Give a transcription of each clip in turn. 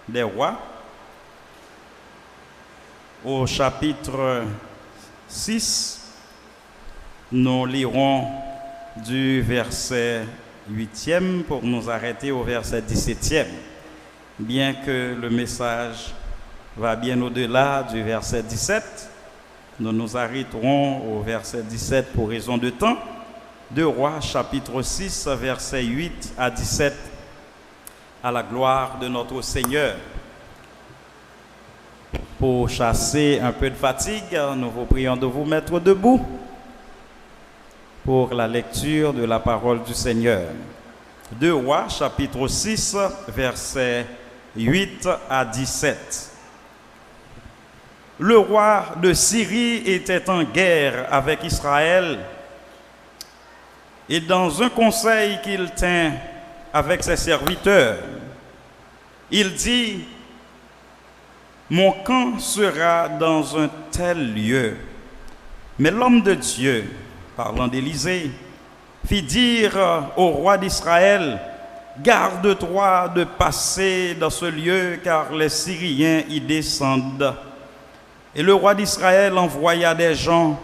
des rois, au chapitre 6, nous lirons du verset 8e pour nous arrêter au verset 17e, bien que le message va bien au-delà du verset 17. Nous nous arrêterons au verset 17 pour raison de temps. 2 Rois, chapitre 6, versets 8 à 17, à la gloire de notre Seigneur. Pour chasser un peu de fatigue, nous vous prions de vous mettre debout pour la lecture de la parole du Seigneur. 2 Rois, chapitre 6, versets 8 à 17. Le roi de Syrie était en guerre avec Israël, et dans un conseil qu'il tint avec ses serviteurs, il dit: mon camp sera dans un tel lieu. Mais l'homme de Dieu, parlant d'Élisée, fit dire au roi d'Israël: garde-toi de passer dans ce lieu, car les Syriens y descendent. Et le roi d'Israël envoya des gens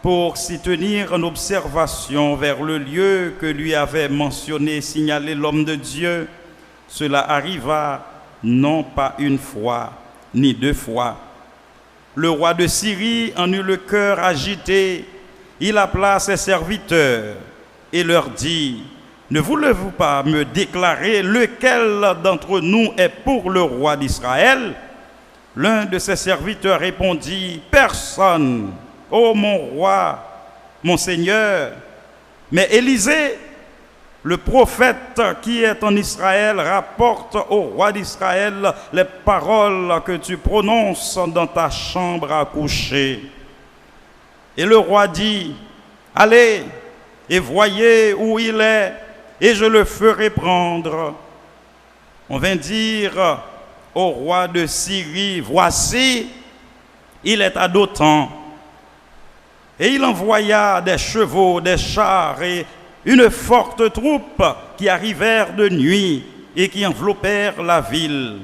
pour s'y tenir en observation vers le lieu que lui avait mentionné, signalé l'homme de Dieu. Cela arriva non pas une fois, ni 2 fois. Le roi de Syrie en eut le cœur agité. Il appela ses serviteurs et leur dit: ne voulez-vous pas me déclarer lequel d'entre nous est pour le roi d'Israël? L'un de ses serviteurs répondit: personne, ô mon roi, mon seigneur. Mais Élisée, le prophète qui est en Israël, rapporte au roi d'Israël les paroles que tu prononces dans ta chambre à coucher. Et le roi dit: allez et voyez où il est, et je le ferai prendre. On vint dire au roi de Syrie: voici, il est à Dothan. Et il envoya des chevaux, des chars et une forte troupe qui arrivèrent de nuit et qui enveloppèrent la ville.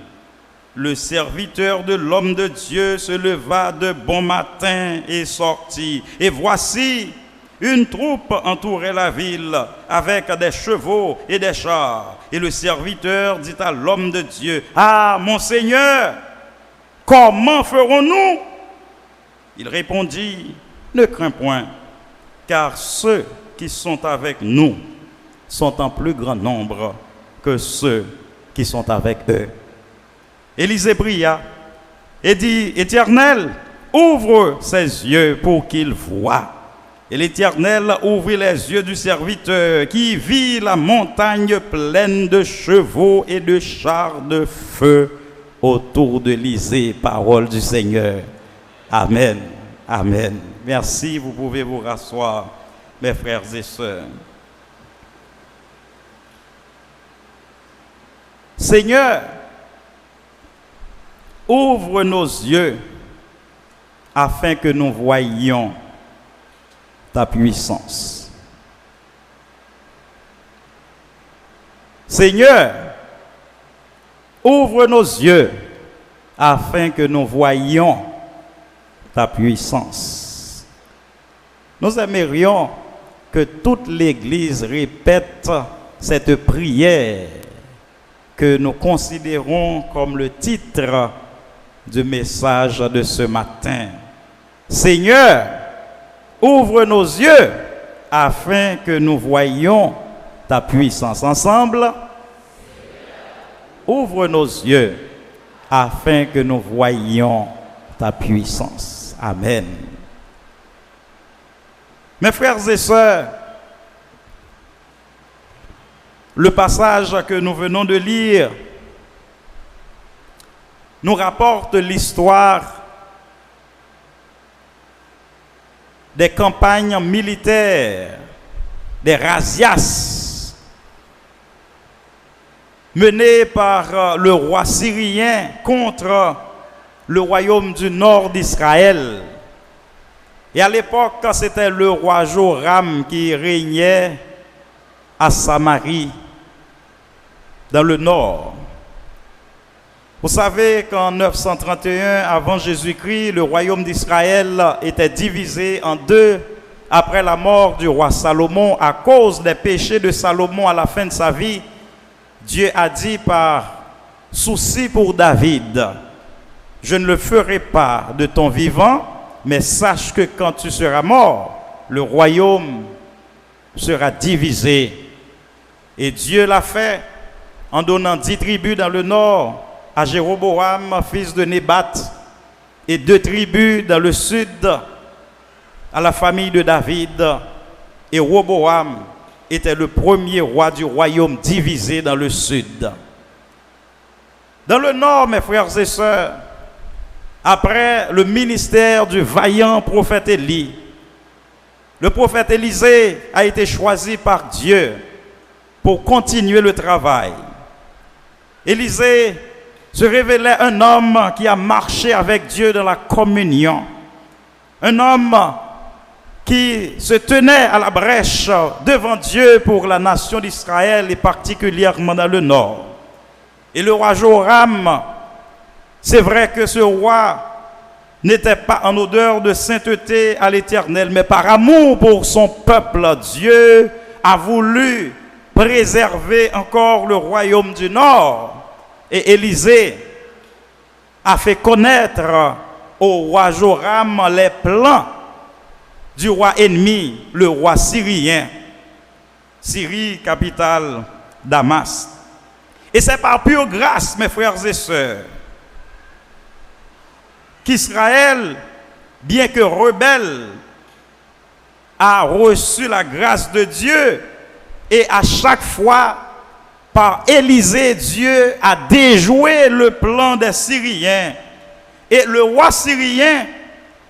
Le serviteur de l'homme de Dieu se leva de bon matin et sortit. Et voici, une troupe entourait la ville avec des chevaux et des chars. Et le serviteur dit à l'homme de Dieu: ah, mon Seigneur, comment ferons-nous? Il répondit: ne crains point, car ceux qui sont avec nous sont en plus grand nombre que ceux qui sont avec eux. Élisée pria et dit: Éternel, ouvre ses yeux pour qu'il voie. Et l'Éternel ouvrit les yeux du serviteur, qui vit la montagne pleine de chevaux et de chars de feu autour d'Élisée. Parole du Seigneur. Amen. Amen. Merci, vous pouvez vous rasseoir, mes frères et sœurs. Seigneur, ouvre nos yeux afin que nous voyions ta puissance. Seigneur, ouvre nos yeux afin que nous voyions ta puissance. Nous aimerions que toute l'Église répète cette prière que nous considérons comme le titre du message de ce matin. Seigneur, ouvre nos yeux afin que nous voyions ta puissance. Ensemble, ouvre nos yeux afin que nous voyions ta puissance. Amen. Mes frères et sœurs, le passage que nous venons de lire nous rapporte l'histoire des campagnes militaires, des razzias menées par le roi syrien contre le royaume du nord d'Israël. Et à l'époque, c'était le roi Joram qui régnait à Samarie, dans le nord. Vous savez qu'en 931 avant Jésus-Christ, le royaume d'Israël était divisé en deux après la mort du roi Salomon à cause des péchés de Salomon à la fin de sa vie. Dieu a dit par souci pour David, je ne le ferai pas de ton vivant, mais sache que quand tu seras mort, le royaume sera divisé. Et Dieu l'a fait en donnant 10 tribus dans le nord à Jéroboam, fils de Nébat, et 2 tribus dans le sud à la famille de David. Et Roboam était le premier roi du royaume divisé dans le sud. Dans le nord, mes frères et sœurs, après le ministère du vaillant prophète Élie, le prophète Élisée a été choisi par Dieu pour continuer le travail. Élisée se révélait un homme qui a marché avec Dieu dans la communion. Un homme qui se tenait à la brèche devant Dieu pour la nation d'Israël et particulièrement dans le nord. Et le roi Joram, c'est vrai que ce roi n'était pas en odeur de sainteté à l'Éternel, mais par amour pour son peuple, Dieu a voulu préserver encore le royaume du Nord. Et Élisée a fait connaître au roi Joram les plans du roi ennemi, le roi syrien. Syrie, capitale Damas. Et c'est par pure grâce, mes frères et sœurs, qu'Israël, bien que rebelle, a reçu la grâce de Dieu et à chaque fois, par Élisée, Dieu a déjoué le plan des Syriens. Et le roi syrien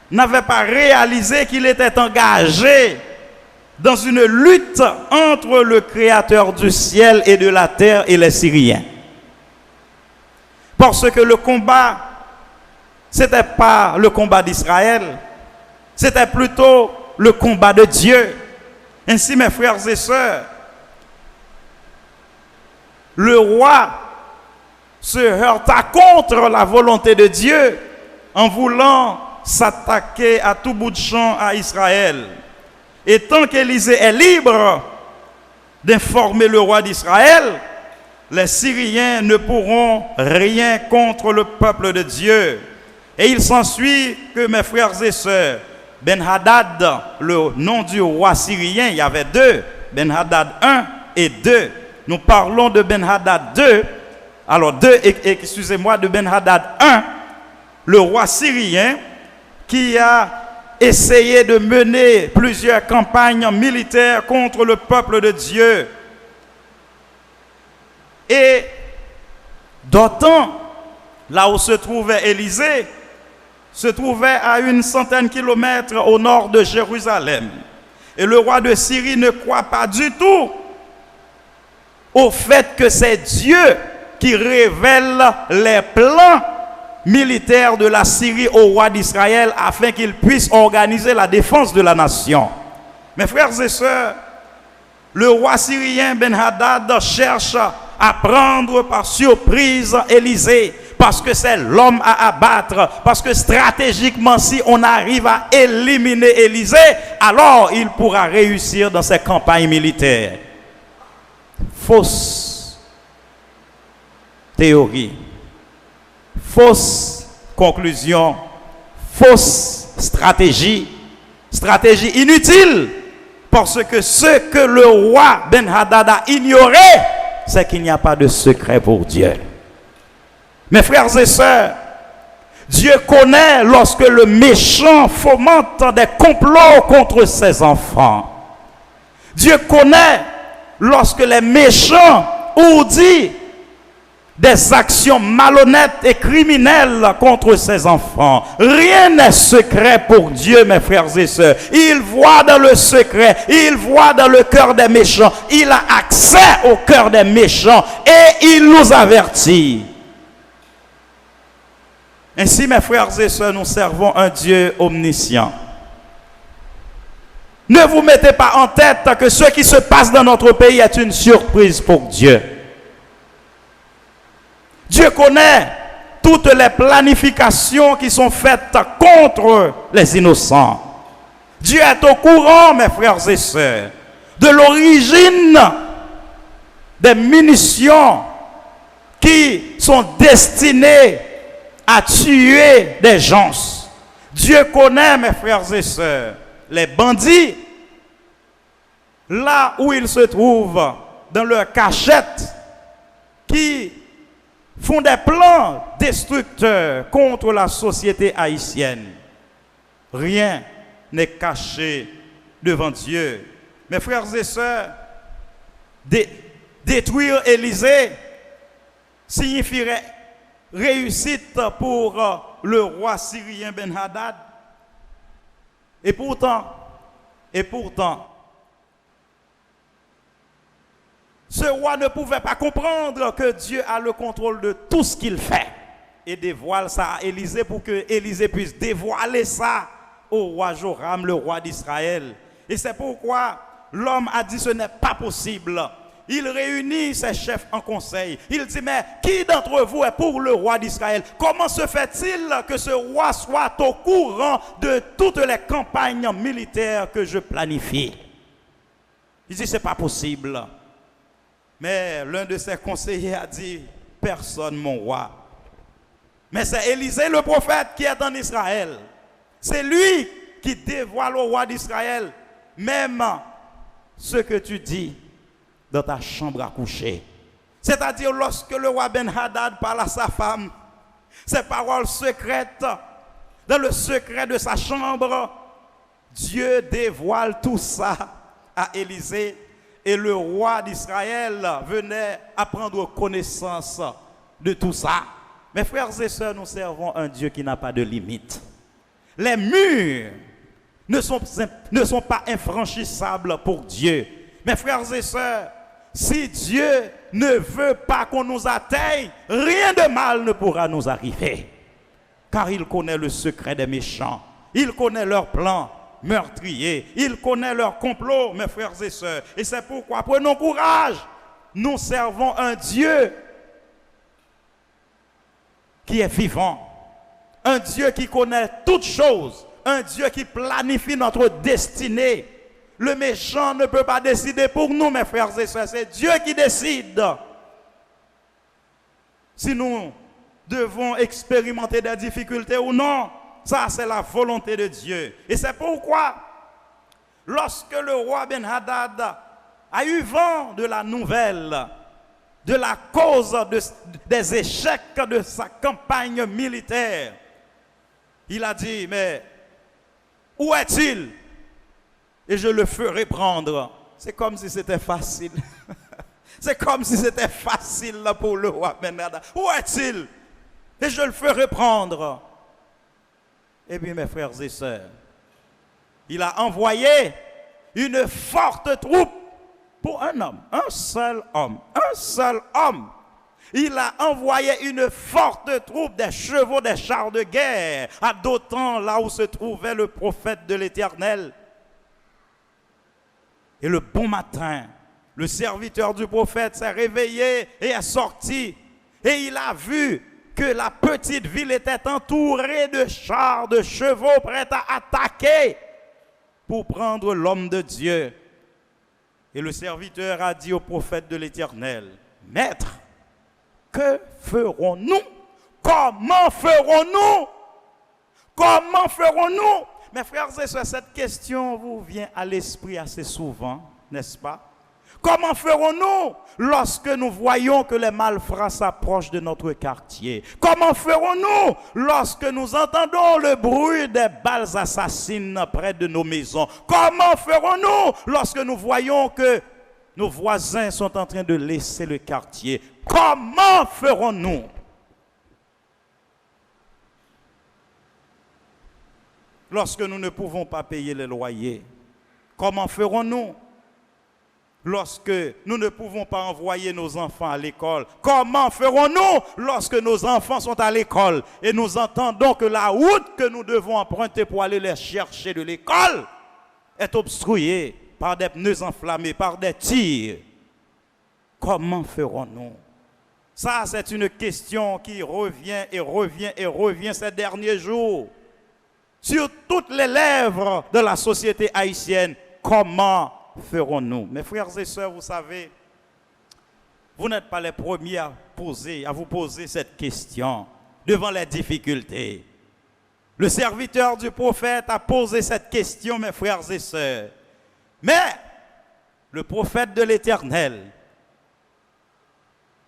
n'avait pas réalisé qu'il était engagé dans une lutte entre le Créateur du ciel et de la terre et les Syriens. Parce que le combat, ce n'était pas le combat d'Israël, c'était plutôt le combat de Dieu. Ainsi, mes frères et sœurs, le roi se heurta contre la volonté de Dieu en voulant s'attaquer à tout bout de champ à Israël. Et tant qu'Élisée est libre d'informer le roi d'Israël, les Syriens ne pourront rien contre le peuple de Dieu. Et il s'ensuit que, mes frères et sœurs, Ben-Hadad, le nom du roi syrien, il y avait 2, Ben-Hadad 1 et 2. Nous parlons de Ben-Hadad 2, alors 2, excusez-moi, de Ben-Hadad 1, le roi syrien qui a essayé de mener plusieurs campagnes militaires contre le peuple de Dieu. Et Dothan, là où se trouvait Élisée, se trouvait à 100 kilomètres au nord de Jérusalem. Et le roi de Syrie ne croit pas du tout au fait que c'est Dieu qui révèle les plans militaires de la Syrie au roi d'Israël afin qu'il puisse organiser la défense de la nation. Mes frères et sœurs, le roi syrien Ben-Hadad cherche à prendre par surprise Élisée parce que c'est l'homme à abattre, parce que stratégiquement, si on arrive à éliminer Élisée, alors il pourra réussir dans ses campagnes militaires. Fausse théorie, fausse conclusion, fausse stratégie inutile, parce que ce que le roi Ben-Hadad a ignoré, c'est qu'il n'y a pas de secret pour Dieu. Mes frères et sœurs, Dieu connaît lorsque le méchant fomente des complots contre ses enfants. Dieu connaît lorsque les méchants ourdissent des actions malhonnêtes et criminelles contre ses enfants. Rien n'est secret pour Dieu, mes frères et sœurs. Il voit dans le secret, il voit dans le cœur des méchants. Il a accès au cœur des méchants et il nous avertit. Ainsi, mes frères et sœurs, nous servons un Dieu omniscient. Ne vous mettez pas en tête que ce qui se passe dans notre pays est une surprise pour Dieu. Dieu connaît toutes les planifications qui sont faites contre les innocents. Dieu est au courant, mes frères et sœurs, de l'origine des munitions qui sont destinées à tuer des gens. Dieu connaît, mes frères et sœurs, les bandits, là où ils se trouvent, dans leur cachette, qui font des plans destructeurs contre la société haïtienne. Rien n'est caché devant Dieu. Mes frères et sœurs, détruire Élysée signifierait réussite pour le roi syrien Ben-Hadad. Et pourtant, ce roi ne pouvait pas comprendre que Dieu a le contrôle de tout ce qu'il fait et dévoile ça à Élysée pour que Élysée puisse dévoiler ça au roi Joram, le roi d'Israël. Et c'est pourquoi l'homme a dit ce n'est pas possible. Il réunit ses chefs en conseil. Il dit, mais qui d'entre vous est pour le roi d'Israël? Comment se fait-il que ce roi soit au courant de toutes les campagnes militaires que je planifie? Il dit, c'est pas possible. Mais l'un de ses conseillers a dit, personne, mon roi. Mais c'est Élisée le prophète qui est en Israël. C'est lui qui dévoile au roi d'Israël même ce que tu dis dans ta chambre à coucher. C'est-à-dire lorsque le roi Ben-Hadad parle à sa femme, ces paroles secrètes, dans le secret de sa chambre, Dieu dévoile tout ça à Élisée. Et le roi d'Israël venait à prendre connaissance de tout ça. Mes frères et sœurs, nous servons un Dieu qui n'a pas de limite. Les murs ne sont pas infranchissables pour Dieu. Mes frères et sœurs, si Dieu ne veut pas qu'on nous atteigne, rien de mal ne pourra nous arriver. Car il connaît le secret des méchants. Il connaît leurs plans meurtriers. Il connaît leurs complots, mes frères et sœurs. Et c'est pourquoi, prenons courage. Nous servons un Dieu qui est vivant. Un Dieu qui connaît toutes choses. Un Dieu qui planifie notre destinée. Le méchant ne peut pas décider pour nous, mes frères et sœurs. C'est Dieu qui décide. Si nous devons expérimenter des difficultés ou non, ça c'est la volonté de Dieu. Et c'est pourquoi, lorsque le roi Ben-Hadad a eu vent de la nouvelle, de la cause des échecs de sa campagne militaire, il a dit, mais où est-il? Et je le ferai prendre. C'est comme si c'était facile. C'est comme si c'était facile pour le roi Ben-Hadad. Où est-il? Et je le ferai prendre. Eh bien, mes frères et sœurs, il a envoyé une forte troupe pour un homme, un seul homme, un seul homme. Il a envoyé une forte troupe, des chevaux, des chars de guerre, à Dothan, là où se trouvait le prophète de l'Éternel. Et le bon matin, le serviteur du prophète s'est réveillé et est sorti. Et il a vu que la petite ville était entourée de chars, de chevaux prêts à attaquer pour prendre l'homme de Dieu. Et le serviteur a dit au prophète de l'Éternel, « Maître, que ferons-nous? Comment ferons-nous? Comment ferons-nous » Mes frères et sœurs, cette question vous vient à l'esprit assez souvent, n'est-ce pas? Comment ferons-nous lorsque nous voyons que les malfrats s'approchent de notre quartier? Comment ferons-nous lorsque nous entendons le bruit des balles assassines près de nos maisons? Comment ferons-nous lorsque nous voyons que nos voisins sont en train de laisser le quartier? Comment ferons-nous? Lorsque nous ne pouvons pas payer les loyers, comment ferons-nous? Lorsque nous ne pouvons pas envoyer nos enfants à l'école, comment ferons-nous lorsque nos enfants sont à l'école et nous entendons que la route que nous devons emprunter pour aller les chercher de l'école est obstruée par des pneus enflammés, par des tirs? Comment ferons-nous? Ça, c'est une question qui revient et revient et revient ces derniers jours sur toutes les lèvres de la société haïtienne. Comment ferons-nous? Mes frères et sœurs, vous savez, vous n'êtes pas les premiers à vous poser cette question devant les difficultés. Le serviteur du prophète a posé cette question, mes frères et sœurs. Mais le prophète de l'Éternel,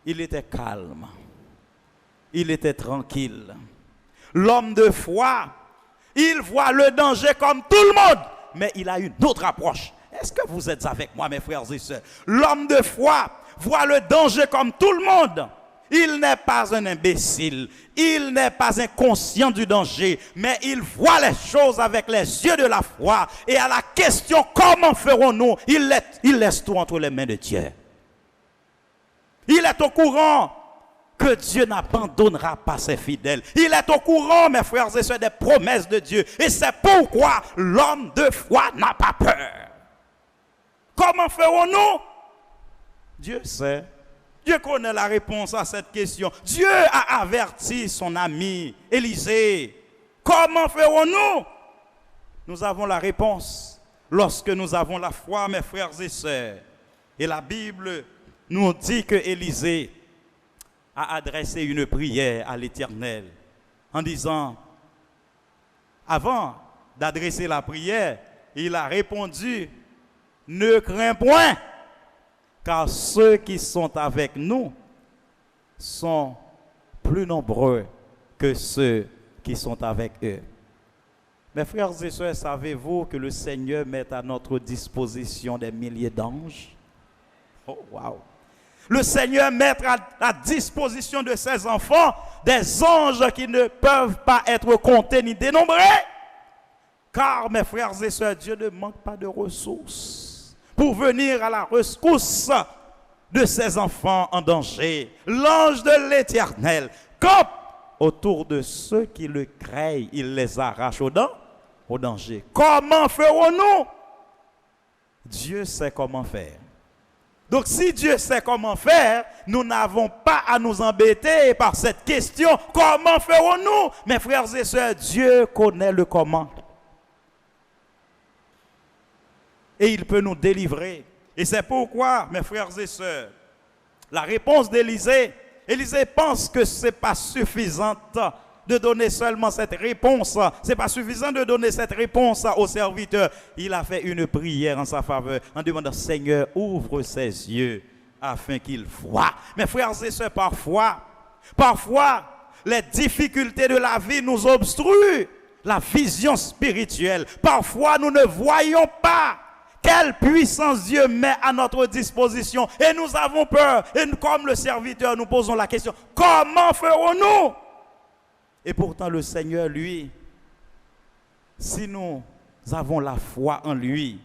il était calme, il était tranquille. L'homme de foi, il voit le danger comme tout le monde, mais il a une autre approche. Est-ce que vous êtes avec moi, mes frères et sœurs? L'homme de foi voit le danger comme tout le monde. Il n'est pas un imbécile, il n'est pas inconscient du danger, mais il voit les choses avec les yeux de la foi. Et à la question comment ferons-nous, il laisse tout entre les mains de Dieu. Il est au courant que Dieu n'abandonnera pas ses fidèles. Il est au courant, mes frères et sœurs, des promesses de Dieu. Et c'est pourquoi l'homme de foi n'a pas peur. Comment ferons-nous? Dieu sait. Dieu connaît la réponse à cette question. Dieu a averti son ami Élisée. Comment ferons-nous? Nous avons la réponse lorsque nous avons la foi, mes frères et sœurs. Et la Bible nous dit que Élisée a adressé une prière à l'Éternel en disant, avant d'adresser la prière, il a répondu, ne crains point, car ceux qui sont avec nous sont plus nombreux que ceux qui sont avec eux. Mes frères et sœurs, savez-vous que le Seigneur met à notre disposition des milliers d'anges? Oh, wow! Le Seigneur met à la disposition de ses enfants des anges qui ne peuvent pas être comptés ni dénombrés. Car, mes frères et sœurs, Dieu ne manque pas de ressources pour venir à la rescousse de ses enfants en danger. L'ange de l'Éternel campe autour de ceux qui le craignent. Il les arrache au danger. Comment ferons-nous? Dieu sait comment faire. Donc si Dieu sait comment faire, nous n'avons pas à nous embêter par cette question. Comment ferons-nous? Mes frères et sœurs, Dieu connaît le comment. Et il peut nous délivrer. Et c'est pourquoi, mes frères et sœurs, la réponse d'Élisée, Élisée pense que ce n'est pas suffisant de donner seulement cette réponse. Ce n'est pas suffisant de donner cette réponse au serviteur. Il a fait une prière en sa faveur en demandant, Seigneur, ouvre ses yeux afin qu'il voie. Mes frères et sœurs, parfois, les difficultés de la vie nous obstruent la vision spirituelle. Parfois, nous ne voyons pas quelle puissance Dieu met à notre disposition. Et nous avons peur. Et nous, comme le serviteur, nous posons la question, comment ferons-nous? Et pourtant, le Seigneur, lui, si nous avons la foi en lui,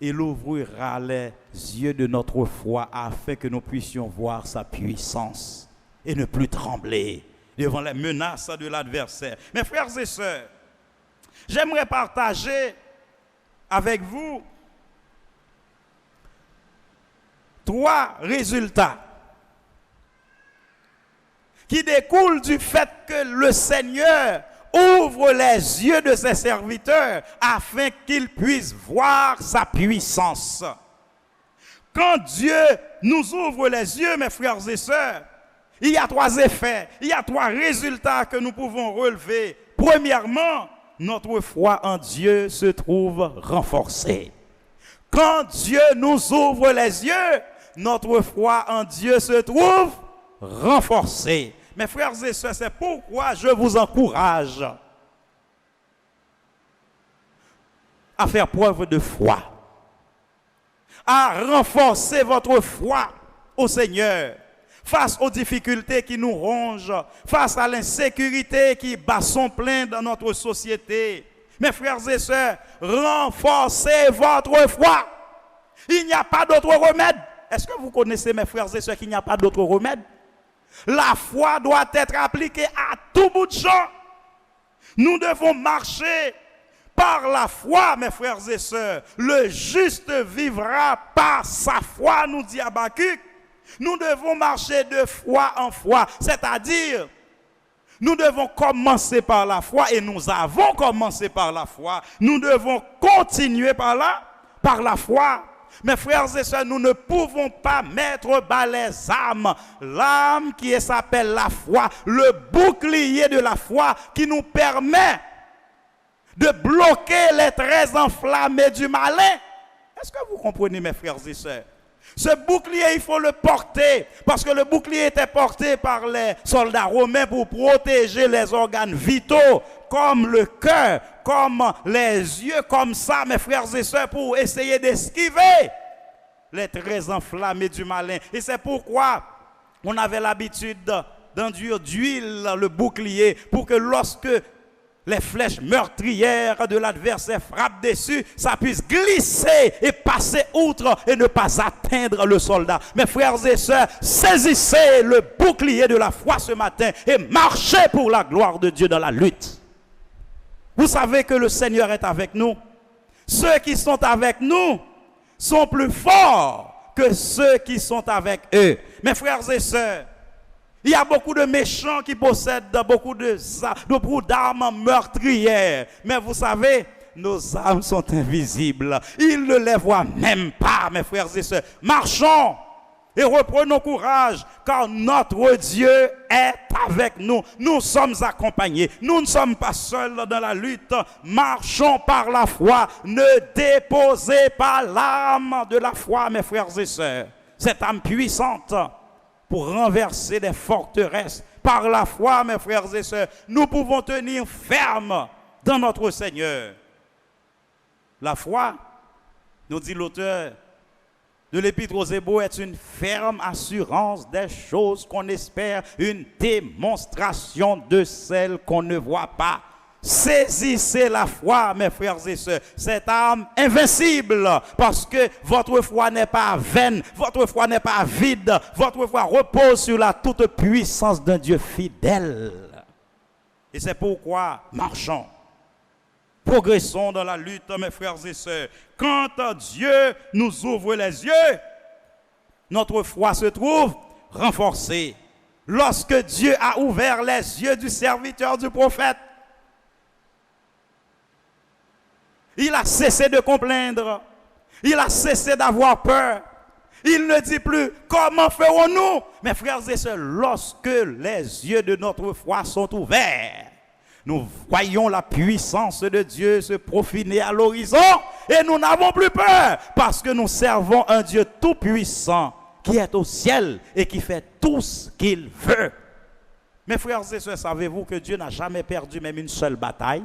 il ouvrira les yeux de notre foi afin que nous puissions voir sa puissance et ne plus trembler devant les menaces de l'adversaire. Mes frères et sœurs, j'aimerais partager avec vous 3 résultats qui découlent du fait que le Seigneur ouvre les yeux de ses serviteurs afin qu'ils puissent voir sa puissance. Quand Dieu nous ouvre les yeux, mes frères et sœurs, il y a 3 effets, il y a 3 résultats que nous pouvons relever. Premièrement, notre foi en Dieu se trouve renforcée. Quand Dieu nous ouvre les yeux, notre foi en Dieu se trouve renforcée. Mes frères et sœurs, c'est pourquoi je vous encourage à faire preuve de foi, à renforcer votre foi au Seigneur face aux difficultés qui nous rongent, face à l'insécurité qui bat son plein dans notre société. Mes frères et sœurs, renforcez votre foi. Il n'y a pas d'autre remède. Est-ce que vous connaissez, mes frères et sœurs, qu'il n'y a pas d'autre remède? La foi doit être appliquée à tout bout de champ. Nous devons marcher par la foi, mes frères et sœurs. Le juste vivra par sa foi, nous dit Habakkuk. Nous devons marcher de foi en foi, c'est-à-dire, nous devons commencer par la foi et nous avons commencé par la foi. Nous devons continuer par la foi. Mes frères et sœurs, nous ne pouvons pas mettre bas les âmes. L'âme qui s'appelle la foi, le bouclier de la foi qui nous permet de bloquer les traits enflammés du malin. Est-ce que vous comprenez, mes frères et sœurs? Ce bouclier, il faut le porter, parce que le bouclier était porté par les soldats romains pour protéger les organes vitaux, comme le cœur, comme les yeux, comme ça, mes frères et sœurs, pour essayer d'esquiver les traits enflammés du malin. Et c'est pourquoi on avait l'habitude d'enduire d'huile le bouclier, pour que lorsque les flèches meurtrières de l'adversaire frappent dessus, ça puisse glisser et passer outre et ne pas atteindre le soldat. Mes frères et sœurs, saisissez le bouclier de la foi ce matin et marchez pour la gloire de Dieu dans la lutte. Vous savez que le Seigneur est avec nous. Ceux qui sont avec nous sont plus forts que ceux qui sont avec eux. Mes frères et sœurs, il y a beaucoup de méchants qui possèdent beaucoup d'armes meurtrières. Mais vous savez, nos armes sont invisibles. Ils ne les voient même pas, mes frères et sœurs. Marchons et reprenons courage, car notre Dieu est avec nous. Nous sommes accompagnés. Nous ne sommes pas seuls dans la lutte. Marchons par la foi. Ne déposez pas l'âme de la foi, mes frères et sœurs. Cette âme puissante pour renverser les forteresses. Par la foi, mes frères et sœurs, nous pouvons tenir ferme dans notre Seigneur. La foi, nous dit l'auteur de l'Épître aux Hébreux, est une ferme assurance des choses qu'on espère, une démonstration de celles qu'on ne voit pas. Saisissez la foi, mes frères et sœurs, cette âme invincible, parce que votre foi n'est pas vaine, votre foi n'est pas vide, votre foi repose sur la toute puissance d'un Dieu fidèle. Et c'est pourquoi marchons, progressons dans la lutte, mes frères et sœurs. Quand Dieu nous ouvre les yeux, notre foi se trouve renforcée. Lorsque Dieu a ouvert les yeux du serviteur du prophète, il a cessé de complaindre. Il a cessé d'avoir peur. Il ne dit plus, comment ferons-nous? Mes frères et sœurs, lorsque les yeux de notre foi sont ouverts, nous voyons la puissance de Dieu se profiler à l'horizon et nous n'avons plus peur parce que nous servons un Dieu tout-puissant qui est au ciel et qui fait tout ce qu'il veut. Mes frères et sœurs, savez-vous que Dieu n'a jamais perdu même une seule bataille?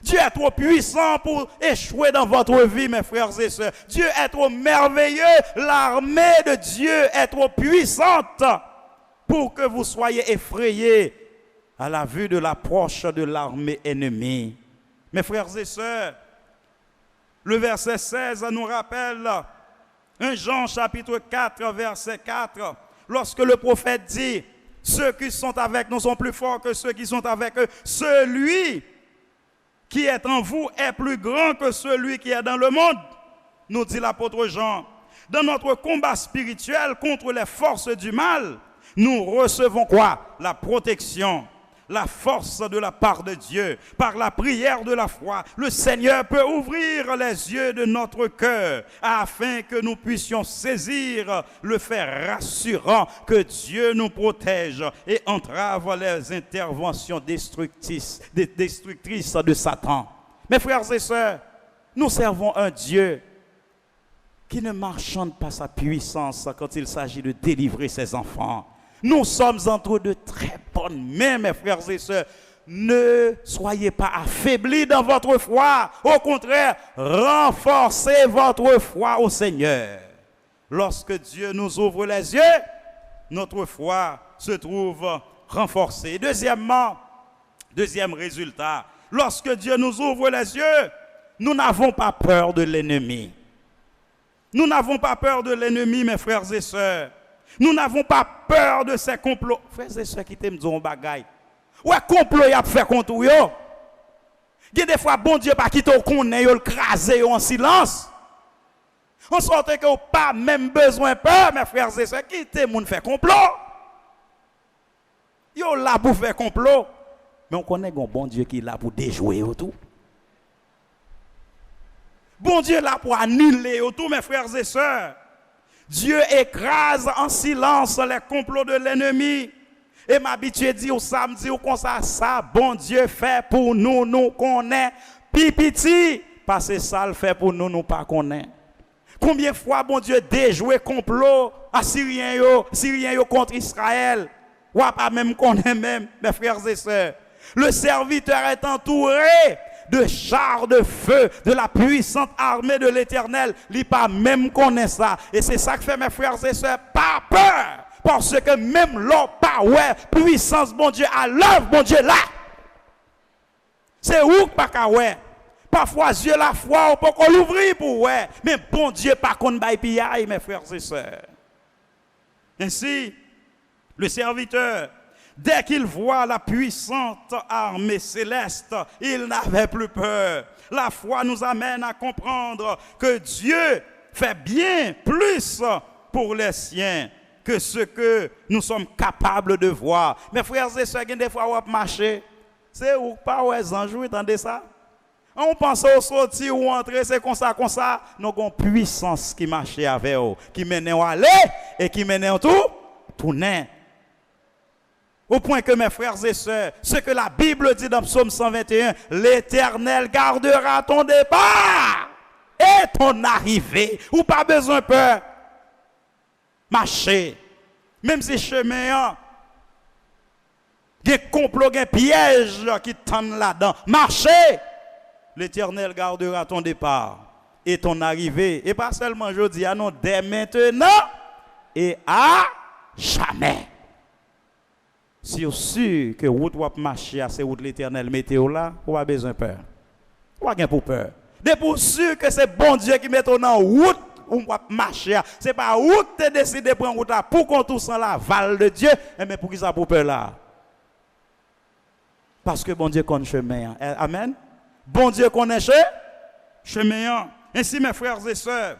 Dieu est trop puissant pour échouer dans votre vie, mes frères et sœurs. Dieu est trop merveilleux. L'armée de Dieu est trop puissante pour que vous soyez effrayés à la vue de l'approche de l'armée ennemie. Mes frères et sœurs, le verset 16 nous rappelle 1 Jean chapitre 4, verset 4, lorsque le prophète dit, ceux qui sont avec nous sont plus forts que ceux qui sont avec eux. Celui qui est en vous est plus grand que celui qui est dans le monde, nous dit l'apôtre Jean. Dans notre combat spirituel contre les forces du mal, nous recevons quoi? La protection, la force de la part de Dieu. Par la prière de la foi, le Seigneur peut ouvrir les yeux de notre cœur afin que nous puissions saisir le fait rassurant que Dieu nous protège et entrave les interventions destructrices de Satan. Mes frères et sœurs, nous servons un Dieu qui ne marchande pas sa puissance quand il s'agit de délivrer ses enfants. Nous sommes entre de très bonnes mains, mes frères et sœurs. Ne soyez pas affaiblis dans votre foi. Au contraire, renforcez votre foi au Seigneur. Lorsque Dieu nous ouvre les yeux, notre foi se trouve renforcée. Deuxièmement, deuxième résultat, lorsque Dieu nous ouvre les yeux, nous n'avons pas peur de l'ennemi. Nous n'avons pas peur de l'ennemi, mes frères et sœurs. Nous n'avons pas peur de ces complots. Frères et sœurs qui t'aiment dire un bagaille. Ouais, complot y a fait contre vous. Il y a des fois, bon Dieu, pas quitter au connaît, il crase en silence. En sorte que vous pas même besoin de peur, mes frères et sœurs, qui te moun fait complot. Yo là pour faire complot. Mais on connaît un bon Dieu qui est là pour déjouer tout. Bon Dieu est là pour annuler tout, mes frères et sœurs. Dieu écrase en silence les complots de l'ennemi. Et m'habitué dit au samedi ou comme ça, bon Dieu fait pour nous, nous connaît. Pipiti, parce que ça le fait pour nous, nous pas connaît. Combien de fois bon Dieu déjoué complot assyrien yo contre Israël. Ou pas même connaît même, mes frères et sœurs. Le serviteur est entouré de chars de feu, de la puissante armée de l'Éternel. Il pas même connaît ça. Et c'est ça que fait mes frères et sœurs, pas peur. Parce que même l'homme pas ouais, puissance bon Dieu à l'œuvre, bon Dieu là. C'est où pas qu'à ouais. Parfois Dieu la foi, on peut qu'on l'ouvrir pour ouais. Mais bon Dieu pas qu'on baille piaille, mes frères et sœurs. Ainsi, le serviteur, dès qu'il voit la puissante armée céleste, il n'avait plus peur. La foi nous amène à comprendre que Dieu fait bien plus pour les siens que ce que nous sommes capables de voir. Mes frères et sœurs, des fois, on va marcher. C'est où pas les anges, vous entendez ça? On pense au sortir ou entrer, c'est comme ça. Nous avons une puissance qui marche avec eux, qui mène à aller et qui mène à tourner. Au point que mes frères et sœurs, ce que la Bible dit dans Psaume 121, l'Éternel gardera ton départ et ton arrivée. Ou pas besoin de peur. Marcher. Même si chemin, il y a des complots, des pièges qui tendent là-dedans. Marcher. L'Éternel gardera ton départ et ton arrivée. Et pas seulement je dis, non, dès maintenant et à jamais. Si vous êtes sûr que vous devez marcher à ces routes l'Éternel météo là, vous n'avez pas besoin de peur. Vous n'avez pas peur. Dès pour sûr que c'est bon Dieu qui met en route, vous devez marcher. Ce n'est pas route que tu décides de prendre route là pour qu'on touche la val de Dieu. Mais pour qui ça pour peur là? Parce que bon Dieu connaît le chemin. Amen. Bon Dieu connaît chemin. Ainsi, mes frères et sœurs,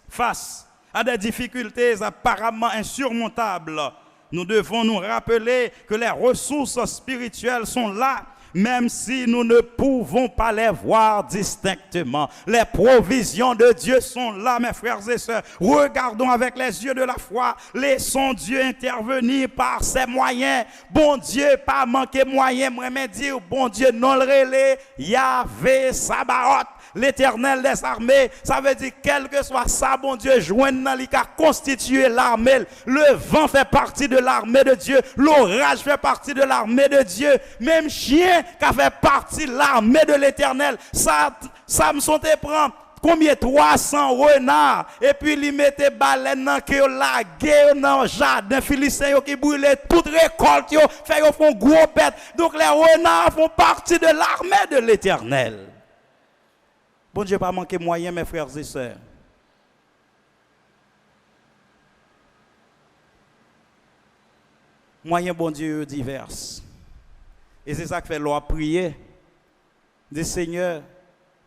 face à des difficultés apparemment insurmontables, nous devons nous rappeler que les ressources spirituelles sont là, même si nous ne pouvons pas les voir distinctement. Les provisions de Dieu sont là, mes frères et sœurs. Regardons avec les yeux de la foi. Laissons Dieu intervenir par ses moyens. Bon Dieu, pas manquer moyens. Moi, me dire, bon Dieu, non le relais. Yahvé Sabaoth, l'Éternel des armées. Ça veut dire, quel que soit ça, bon Dieu, joindre dans l'ICA, constituer l'armée. Le vent fait partie de l'armée de Dieu. L'orage fait partie de l'armée de Dieu. Même chien qui fait partie de l'armée de l'Éternel. Ça me sont prend combien 300 renards et puis il mettait baleine dans que la guerre dans jardin philistin qui brûlait toute récolte yo fait yo font gros bête. Donc les renards font partie de l'armée de l'Éternel. Bon Dieu pas manquer moyen mes frères et sœurs. Moyens bon Dieu divers. Et c'est ça que fait l'on prier. Dit Seigneur,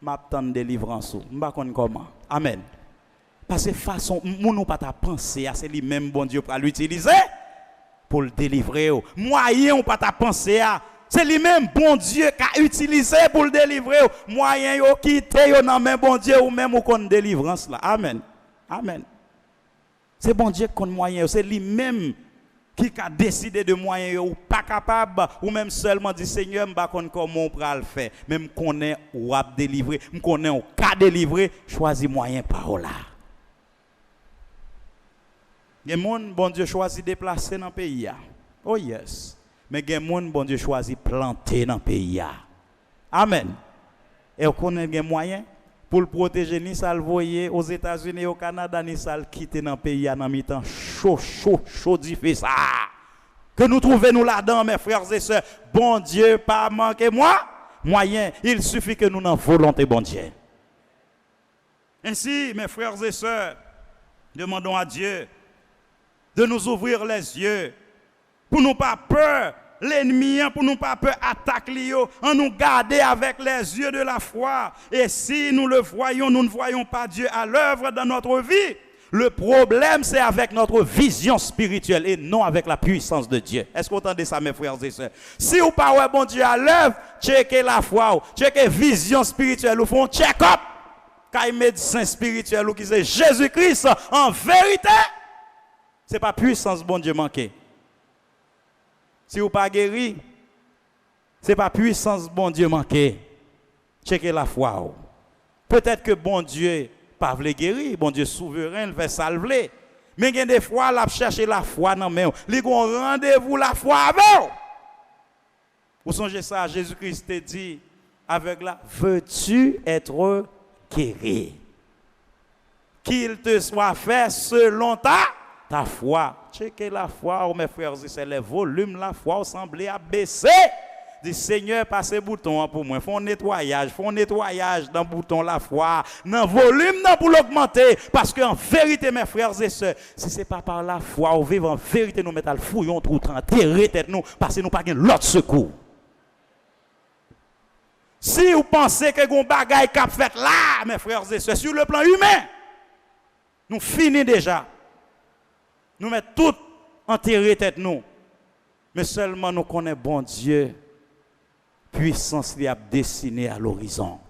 m'attend délivrance. M'pa connait comment. Amen. Parce que façon nous pas ta penser, c'est lui même bon Dieu pour l'utiliser pour le délivrer. Moyen on pas ta penser, c'est lui même bon Dieu qui a utilisé pour le délivrer. Moyen yo quitter yo dans même bon Dieu ou même ou connait délivrance là. Amen. Amen. C'est bon Dieu qui connait moyen, c'est lui même qui a décidé de moyens ou pas capable ou même seulement dit Seigneur m'pa connait comment on va le faire même connaît ou a délivrer me connaît ou ka délivrer choisis moyen par là. Gen moun bon Dieu choisit déplacer dans pays là. Oh yes. Mais gen moun bon Dieu choisit planter dans pays là. Amen. Et on connaît gen moyen pour le protéger ni ça le voyer aux États-Unis au Canada ni ça le quitter dans pays là dans mi-temps chaud difficile ça que nous trouvons nous là-dedans mes frères et sœurs. Bon Dieu pas manquer moyen, il suffit que nous n'en volonté bon Dieu. Ainsi mes frères et sœurs, demandons à Dieu de nous ouvrir les yeux pour nous pas peur l'ennemi pour nous pas peur attaque lui, en nous garder avec les yeux de la foi. Et si nous le voyons, nous ne voyons pas Dieu à l'œuvre dans notre vie. Le problème, c'est avec notre vision spirituelle et non avec la puissance de Dieu. Est-ce que vous entendez ça, mes frères et sœurs? Si vous ne voyez pas bon Dieu à l'œuvre, checkez la foi, checkez vision spirituelle, vous faites un check-up. Quand médecin spirituel ou qui c'est Jésus-Christ, en vérité, ce n'est pas puissance bon Dieu manqué. Si vous pas guéri, ce n'est pas puissance bon Dieu manqué. Checkez la foi. Peut-être que bon Dieu pas voulait guérir, bon Dieu souverain, il fait salver. Mais il y a des fois, il chercher la foi dans main. Il y a un rendez-vous la foi avec. Vous songez ça, Jésus-Christ te dit avec la veux-tu être guéri? Qu'il te soit fait selon ta foi. Checkez la foi, mes frères et sœurs, les volumes, la foi semblait à baisser. Dis Seigneur, passez bouton pour moi. Font nettoyage dans le bouton la foi, dans le volume pour l'augmenter. Parce qu'en vérité, mes frères et sœurs, si ce n'est pas par la foi, on vit en vérité, nous mettons le fouillon, tout enterrer tête nous, parce que nous n'avons pas l'autre secours. Si vous pensez que vous bagaille cap fait là, mes frères et sœurs, sur le plan humain, nous finissons déjà. Nous mettons tout enterrer tête nous. Mais seulement nous connaissons bon Dieu. Puissance qui a dessiné à l'horizon.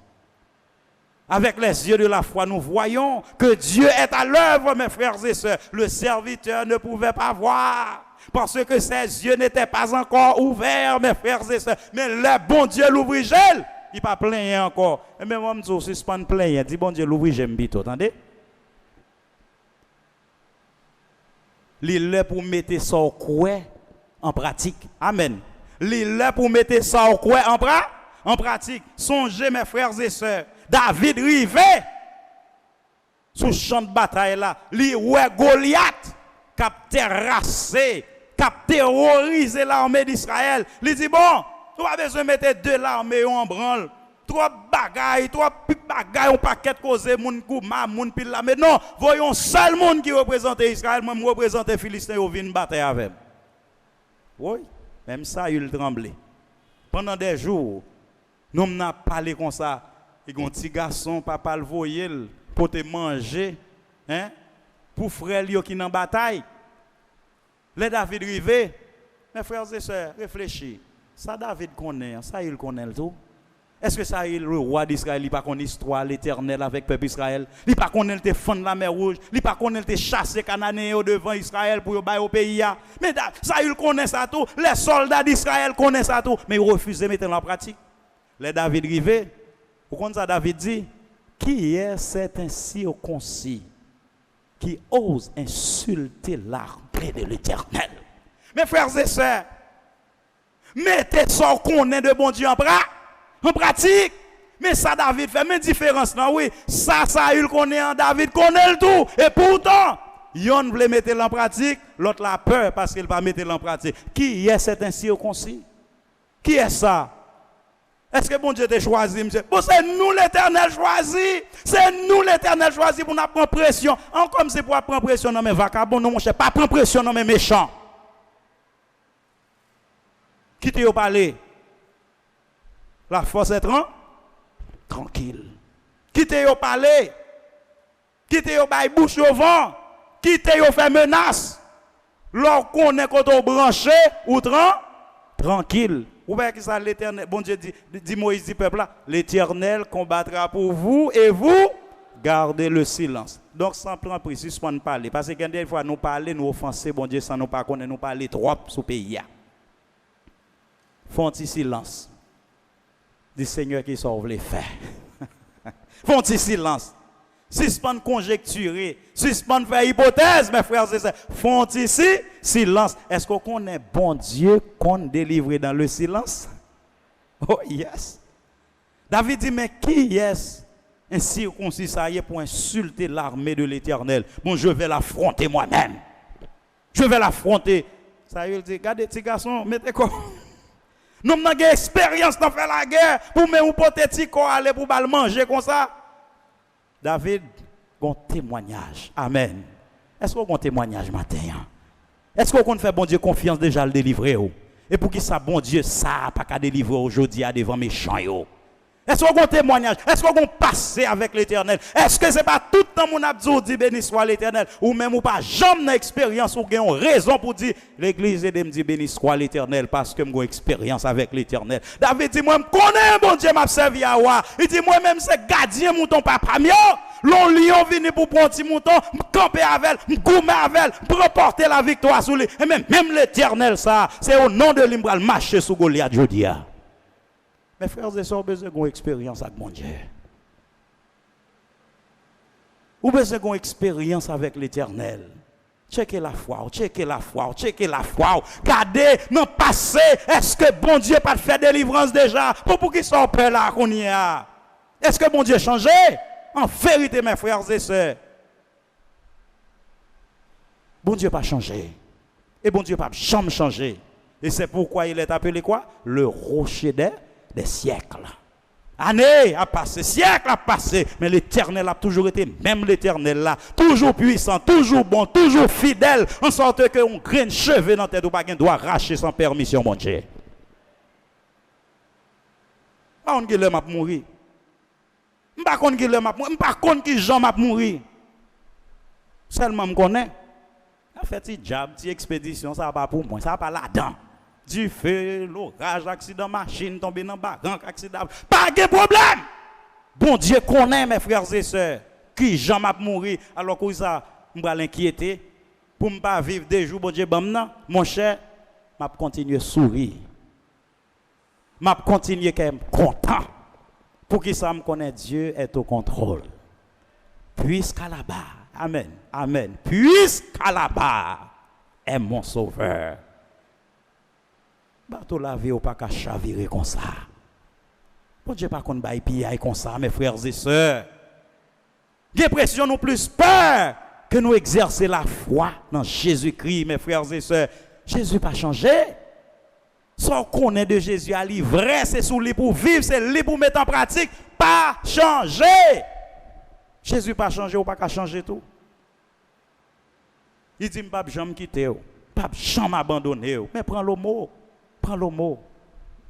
Avec les yeux de la foi, nous voyons que Dieu est à l'œuvre, mes frères et sœurs. Le serviteur ne pouvait pas voir parce que ses yeux n'étaient pas encore ouverts, mes frères et sœurs. Mais le bon Dieu l'ouvre, il n'est pas plein encore. Et même moi, je suis pas plein. Dit bon Dieu l'ouvre, j'aime bien. Attendez? Il est pour mettre son couet en pratique. Amen. Il est pour mettre ça au coin en pratique. Songez, mes frères et sœurs, David rivé sous champ de bataille là, li ouais Goliath qui a terrassé, qui a terrorisé l'armée d'Israël. Il dit bon, tu as besoin de mettre deux l'armée en branle. Trois bagailles, un paquet de causes, moun kouma, moun pile là. Mais non, voyons seul monde qui représente Israël, moi représente les Philistins au vin bataille avec. Oui. Même ça, il tremblait. Pendant des jours, nous n'avons pas parlé comme ça. Et un petit garçon, papa le voyait pour te manger, hein, pour frère qui sont en bataille. Les David rivé, mes frères et sœurs, réfléchissez. Ça, David connaît, ça, il connaît le tout. Est-ce que ça, le roi d'Israël, il n'a pas connaît l'histoire l'éternel avec le peuple Israël? Il n'a pas connaît le fond la mer rouge? Il n'a pas connaît le chasser Cananéens devant Israël pour y au pays? Mais ça, il connaît ça tout. Les soldats d'Israël connaissent ça tout. Mais ils refusent de mettre en pratique. Les David rivé. Vous comprenez ça, David dit? Qui est cet incirconcis qui ose insulter l'armée de l'éternel? Mes frères et sœurs, mettez ça qu'on est de bon Dieu en pratique. Mais ça, David fait, mais différence, non, oui. Ça, il connaît, David connaît le tout. Et pourtant, yon voulait mettre en pratique, l'autre la peur parce qu'il va mettre en pratique. Qui est cet incirconcis? Qui est ça? Est-ce que bon Dieu t'a choisi, monsieur? Bon, c'est nous l'éternel choisi. C'est nous l'éternel choisi pour nous prendre pression. En comme c'est pour prendre pression dans mes vagabonds, non, mon cher, pas prendre pression dans mes méchants. Qui t'a parlé? La force est tranquille. Qui t'a parlé? Qui t'a baillé bouche au vent? Qui t'a fait menace? Lorsqu'on est quand on branché ou tranquille. Vous voyez que ça l'éternel, bon Dieu dit Moïse dit peuple là, l'éternel combattra pour vous et vous gardez le silence. Donc sans prendre prise, suspend parler. Parce que des fois nous parler, nous offenser, bon Dieu sans nous pas connaître, nous parler trop sous pays. Font un silence. Du Seigneur qui sauve les faits. Font un silence. Suspend conjecturer, suspend faire hypothèse, mes frères et sœurs. Font ici silence. Est-ce qu'on connaît bon Dieu qu'on délivre dans le silence? Oh yes. David dit, mais qui est un circoncis ça y est pour insulter l'armée de l'Éternel? Bon, je vais l'affronter moi-même. Je vais l'affronter. Ça y est, il dit, regardez, petit garçon, mettez quoi? Nous avons une expérience dans faire la guerre pour me porter petit corps aller pour le manger comme ça. David, un témoignage. Amen. Est-ce qu'on a un témoignage matin? Est-ce qu'on fait bon Dieu confiance déjà le délivrer? Et pour qui ça, bon Dieu, ça pas qu'à délivrer aujourd'hui devant méchants yo. Est-ce qu'on a un témoignage? Est-ce qu'on a passé avec l'Éternel? Est-ce que ce n'est pas tout le temps mon abdou dit béni soit l'Éternel? Ou même ou pas jamais dans expérience ou une raison pour dire l'église de me dit béni soit l'Éternel parce que j'ai une expérience avec l'Éternel. David dit moi je connais bon Dieu m'a servi à moi. Il dit moi même c'est gardien mouton papa mio. L'on lion venu pour prendre petit mouton, me camper avec, me goumer avec, pour reporter la victoire sur lui. Et même l'Éternel ça, c'est au nom de lui qu'il marcher sur Goliath jodia. Mes frères et sœurs, besoin d'une expérience avec mon Dieu. Ou besoin d'une expérience avec l'Éternel. Checkez la foi, checkez la foi, checkez la foi. Regardez, dans le passé, est-ce que bon Dieu n'a pas fait délivrance déjà? Pour qui sont peur là qu'on y a? Est-ce que bon Dieu a changé? En vérité, mes frères et sœurs, bon Dieu n'a pas changé. Et bon Dieu n'a pas jamais changé. Et c'est pourquoi il est appelé quoi? Le rocher des siècles. Années a passé, siècles a passé, mais l'Éternel a toujours été, même l'Éternel là, toujours puissant, toujours bon, toujours fidèle, en sorte que on graine cheveux dans tête ou pas doit arracher sans permission, mon Dieu. On qui le m'a mourir. M'pas konn qui le m'a mourir, m'pas konn qui Jean m'a mourir. Seulement me connais. A fait petit job, petite expédition, ça pas pour moi, ça pas là-dedans. Du feu, l'orage, accident machine, tomber dans barranque, accident. Pas de problème. Bon Dieu connaît mes frères et sœurs. Qui Jean m'a mourir alors que ça m'va l'inquiéter pour me pas vivre des jours bon Dieu bam mon cher, m'a continuer sourire. M'a continuer quand même content. Pour qui ça me connaît Dieu est au contrôle. Puisqu'à là-bas, amen, amen. Puisqu'à là-bas est mon sauveur. Bateau lavé ou pas qu'à chavirer comme ça. Bon Dieu pas qu'on baille pied comme ça, mes frères et sœurs. J'ai pression nous plus peur que nous exercer la foi dans Jésus-Christ, mes frères et sœurs. Jésus pas changé. Ce qu'on est de Jésus à livrer, c'est sous lui pour vivre, c'est lui pour mettre en pratique, pas changer. Jésus pas changé ou pas qu'à changer tout. Il dit pas jamais quitter, pas jamais abandonner, mais prends le mot. Prends le mot.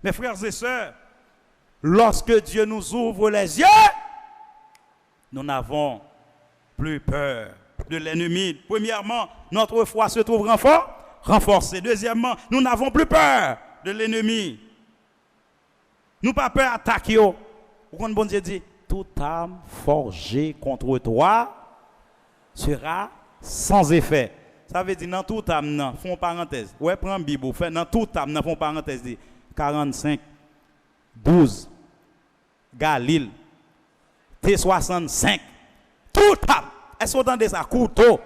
Mes frères et sœurs, lorsque Dieu nous ouvre les yeux, nous n'avons plus peur de l'ennemi. Premièrement, notre foi se trouve renforcée. Deuxièmement, nous n'avons plus peur de l'ennemi. Nous pas peur d'attaquer. Pourquoi bon Dieu dit, toute arme forgée contre toi sera sans effet. Ça veut dire dans tout âme, font parenthèse. Ouais, prends Bible, fait dans tout âme, font parenthèse. 45, 12, Galil, T65, tout âme. Est-ce que vous entendez ça? Couteau,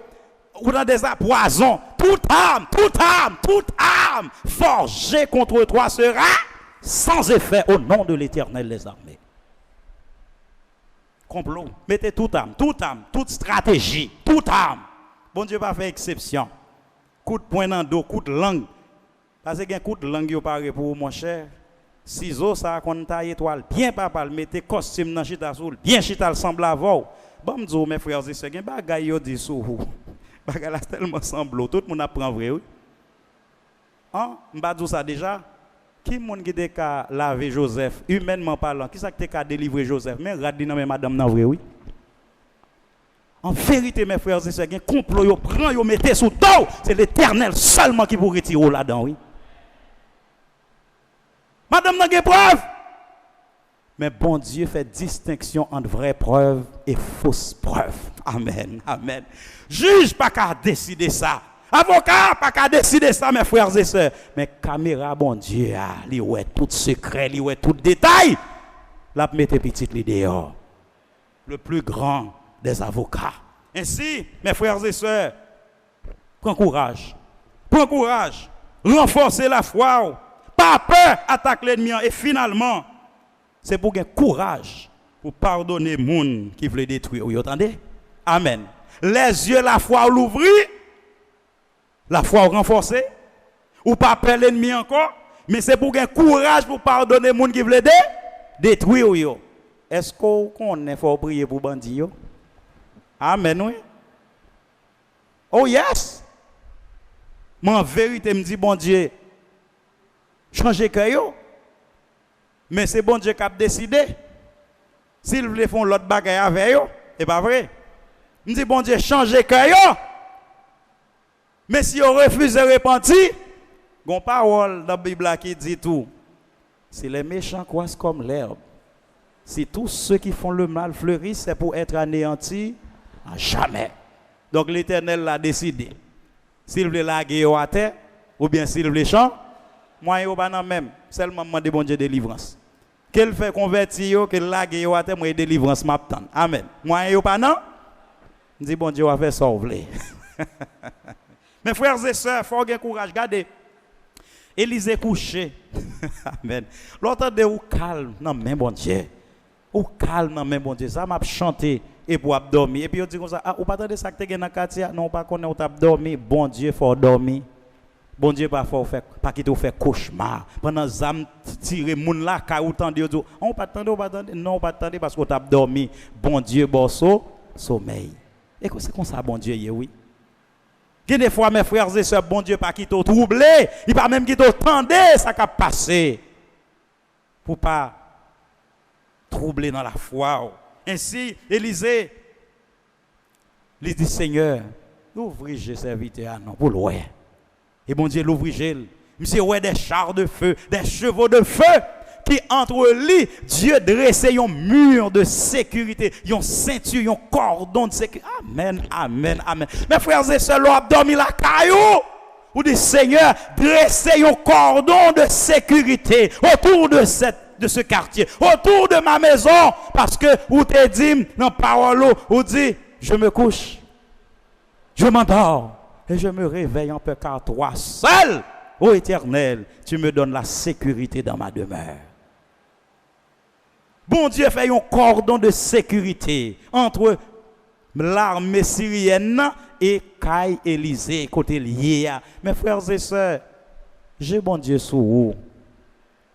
vous entendez ça? Poison, toute âme forgée contre toi sera sans effet au nom de l'Éternel des armées. Complot, mettez toute âme, toute stratégie, toute âme. Bon Dieu pas fait exception. Coup de poing dans le dos, coup de langue. Parce que un coup de langue, il paraît pour mon cher. Ciseaux, ça, qu'on taille étoile, bien papa, mettez costume dans chita soul, bien chita semble avoir. Bon, me dis, mes frères et sœurs, il y a des bagailles qui disent sous vous. Bagaille là tellement semble, tout le monde apprend vrai, oui. Hein? Je dis ça déjà. Qui monde qui a lavé Joseph, humainement parlant, qui ça qui a délivré Joseph? Mais radis non mais madame non vrai, oui. En vérité, mes frères et sœurs, un complot, yo prend, yo mettez sous dos. C'est l'Éternel seulement qui peut retirer là-dedans, oui. Madame n'a pas preuve. Mais bon Dieu fait distinction entre vraies preuves et fausses preuves. Amen, amen. Juge pas qu'à décider ça. Avocat pas qu'à décider ça, mes frères et sœurs. Mais caméra, bon Dieu, li ouais tout secret, li ouais tout détail. La mettez petite li dehors. Le plus grand des avocats. Ainsi, mes frères et sœurs, prends courage, renforcez la foi, pas peur, attaque l'ennemi. Et finalement, c'est pour gagner courage pour pardonner les gens qui veulent détruire. Vous entendez? Amen. Les yeux, la foi l'ouvrir, la foi renforcée, ou pas peur l'ennemi encore, mais c'est pour gagner courage pour pardonner les gens qui veulent détruire. Est-ce qu'on est fort prier pour bandits? Amen, oui. Oh yes. Mais en vérité, me dit, bon Dieu, changer cœur. Mais c'est bon Dieu qui a décidé. S'ils voulaient faire l'autre bagaille avec eux, c'est pas vrai. Je dis bon Dieu changer cœur. Mais si on refuse de repentir, il y a une parole dans la Bible qui dit tout. Si les méchants croissent comme l'herbe, si tous ceux qui font le mal fleurissent, c'est pour être anéantis à jamais. Donc l'Éternel l'a décidé. S'il veut laguer à terre, ou bien s'il veut changer, moi, je ne pas même. Seulement, je demande bon Dieu délivrance. Qu'elle fait convertir, qu'elle lague à terre, moi, délivrance m'attend. Amen. Moi, je ne pas non. Je dis bon Dieu va faire sauver. Mes frères et sœurs, il faut avoir courage. Regardez. Élisée couché. Amen. L'autre de ou calme, non, mais bon Dieu. Ou calme, non, mais bon Dieu. Ça m'a chanté et pour dormir. Et puis on dit comme ça, ah, ou pas attendre ça que tu es dans le quartier, non, pas qu'on est dormi. Bon Dieu, il faut dormir. Bon Dieu, pas qu'il te fait cauchemar. Pendant zam tirer moun là, ka ou tande yo, on pas attendre, non, pas attendre parce qu'on t'a dormi. Bon Dieu, bosso, sommeil. Et c'est comme ça, bon Dieu, oui. Que des fois, mes frères et sœurs, bon Dieu, pas qui t'a troublé, il pas même qui t'a tendé, ça qui a passé. Pour pas troubler dans la foi. Ainsi, Élisée, il dit, Seigneur, ouvrez je serviteur, non, pour l'ouer. Et bon Dieu l'ouvre gel. Monsieur ouais des chars de feu, des chevaux de feu qui entre lui, Dieu dressait un mur de sécurité, une ceinture, un cordon de sécurité. Amen, amen, amen. Mes frères et sœurs, l'on a dormi la caillou. Ou dit Seigneur, dressez un cordon de sécurité autour de ce quartier, autour de ma maison, parce que vous te dit dans parole, vous dit je me couche, je m'endors. Et je me réveille en peu car toi seul, ô Éternel, tu me donnes la sécurité dans ma demeure. Bon Dieu fait un cordon de sécurité entre l'armée syrienne et Caï Élisée, côté lié. Mes frères et sœurs, j'ai bon Dieu sous vous.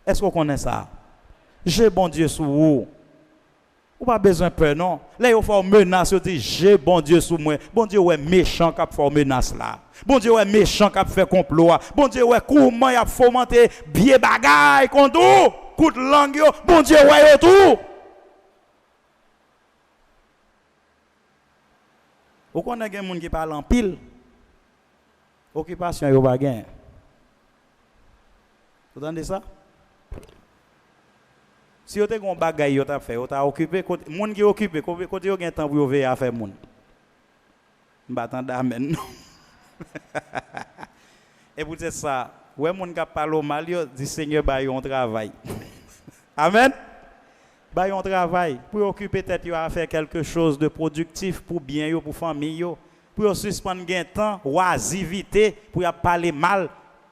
Est-ce qu'on connaît ça? J'ai bon Dieu sous vous. Ou pas besoin de peur, non? Là, il faut menace, il dit, j'ai bon Dieu sous moi. Bon Dieu, ouais, méchant qui a fait menace là. Bon Dieu, ouais, méchant qui a fait complot. Bon Dieu, ouais, comment il a fomenté bien bagaille contre tout. Coup de langue, bon Dieu, ouais, tout. Ou qu'on a des gens qui parlent en pile. Occupation, il n'y a pas de gain. Vous entendez ça? Si vous avez un bagage, vous avez fait, vous avez occupé, les gens qui sont occupés, quand vous avez un temps pour vous à faire, vous ne attendez amen. Et pour dire ça, vous avez des gens qui parlent mal, ils disent Seigneur, on travail. Amen. On travail pour occuper tête à faire quelque chose de productif pour bien, pour famille, pour suspendre un temps, oisivité, pour parler mal,